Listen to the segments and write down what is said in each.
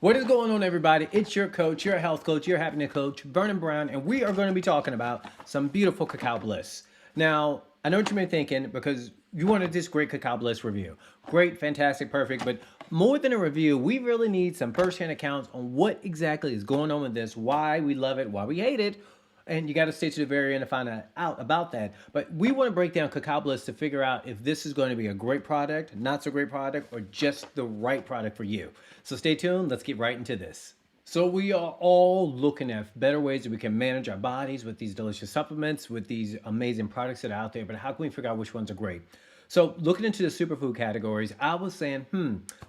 What is going on, everybody? It's your coach, your health coach, your happiness coach, Vernon Brown, and we are going to be talking about some beautiful Cacao Bliss. Now, I know what you've been thinking because you wanted this great Cacao Bliss review. Great, fantastic, perfect, but more than a review, we really need some first-hand accounts on what exactly is going on with this, why we love it, why we hate it, and you got to stay to the very end to find out about that. But we want to break down Cacao Bliss to figure out if this is going to be a great product, not so great product, or just the right product for you. So stay tuned. Let's get right into this. So we are all looking at better ways that we can manage our bodies with these delicious supplements, with these amazing products that are out there. But how can we figure out which ones are great? So looking into the superfood categories, I was saying,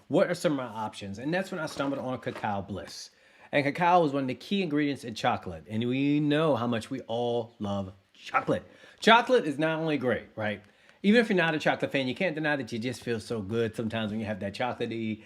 what are some of my options? And that's when I stumbled on Cacao Bliss. And cacao is one of the key ingredients in chocolate. And we know how much we all love chocolate. Chocolate is not only great, right? Even if you're not a chocolate fan, you can't deny that you just feel so good sometimes when you have that chocolatey,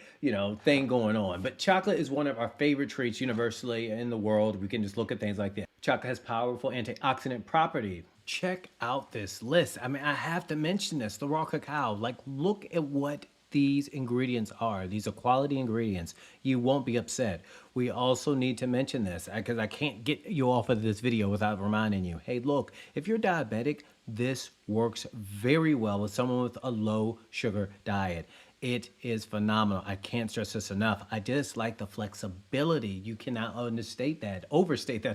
thing going on. But chocolate is one of our favorite treats universally in the world. We can just look at things like that. Chocolate has powerful antioxidant properties. Check out this list. I mean, I have to mention this, the raw cacao. Like, look at what these ingredients are. These are quality ingredients. You won't be upset. We also need to mention this because I can't get you off of this video without reminding you, hey, look, if you're diabetic, this works very well with someone with a low sugar diet. It is phenomenal. I can't stress this enough. I just like the flexibility. You cannot overstate that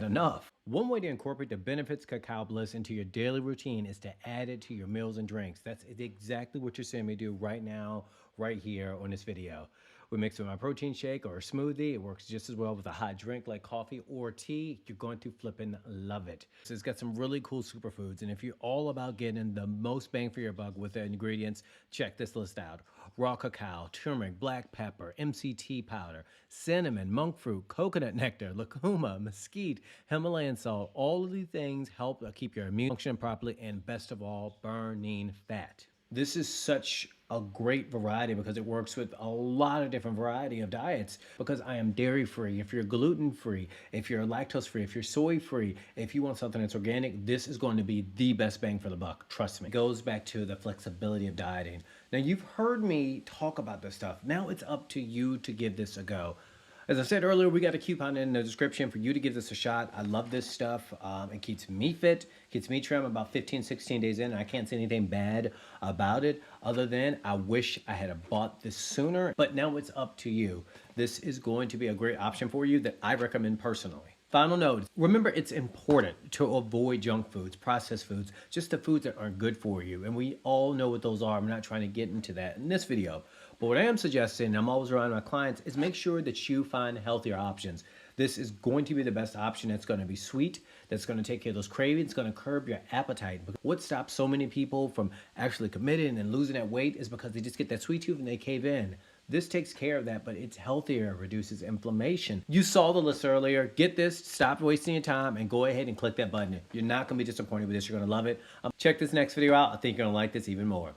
enough. One way to incorporate the benefits of Cacao Bliss into your daily routine is to add it to your meals and drinks. That's exactly what you're seeing me do right now, right here on this video. We mix it with my protein shake or a smoothie. It works just as well with a hot drink like coffee or tea. You're going to flippin' love it. So it's got some really cool superfoods. And if you're all about getting the most bang for your buck with the ingredients, check this list out. Raw cacao, turmeric, black pepper, MCT powder, cinnamon, monk fruit, coconut nectar, lucuma, mesquite, Himalayan salt. All of these things help keep your immune function properly and, best of all, burning fat. This is such a great variety because it works with a lot of different variety of diets because I am dairy free. If you're gluten free, if you're lactose free, if you're soy free, if you want something that's organic, this is going to be the best bang for the buck. Trust me. It goes back to the flexibility of dieting. Now, you've heard me talk about this stuff. Now it's up to you to give this a go. As I said earlier, we got a coupon in the description for you to give this a shot. I love this stuff. It keeps me fit, keeps me trim about 15, 16 days in. And I can't say anything bad about it other than I wish I had bought this sooner. But now it's up to you. This is going to be a great option for you that I recommend personally. Final note, remember it's important to avoid junk foods, processed foods, just the foods that aren't good for you. And we all know what those are. I'm not trying to get into that in this video. But what I am suggesting, I'm always around my clients, is make sure that you find healthier options. This is going to be the best option. It's going to be sweet. That's going to take care of those cravings. It's going to curb your appetite. What stops so many people from actually committing and losing that weight is because they just get that sweet tooth and they cave in. This takes care of that, but it's healthier, reduces inflammation. You saw the list earlier. Get this, stop wasting your time, and go ahead and click that button. You're not going to be disappointed with this. You're going to love it. Check this next video out. I think you're going to like this even more.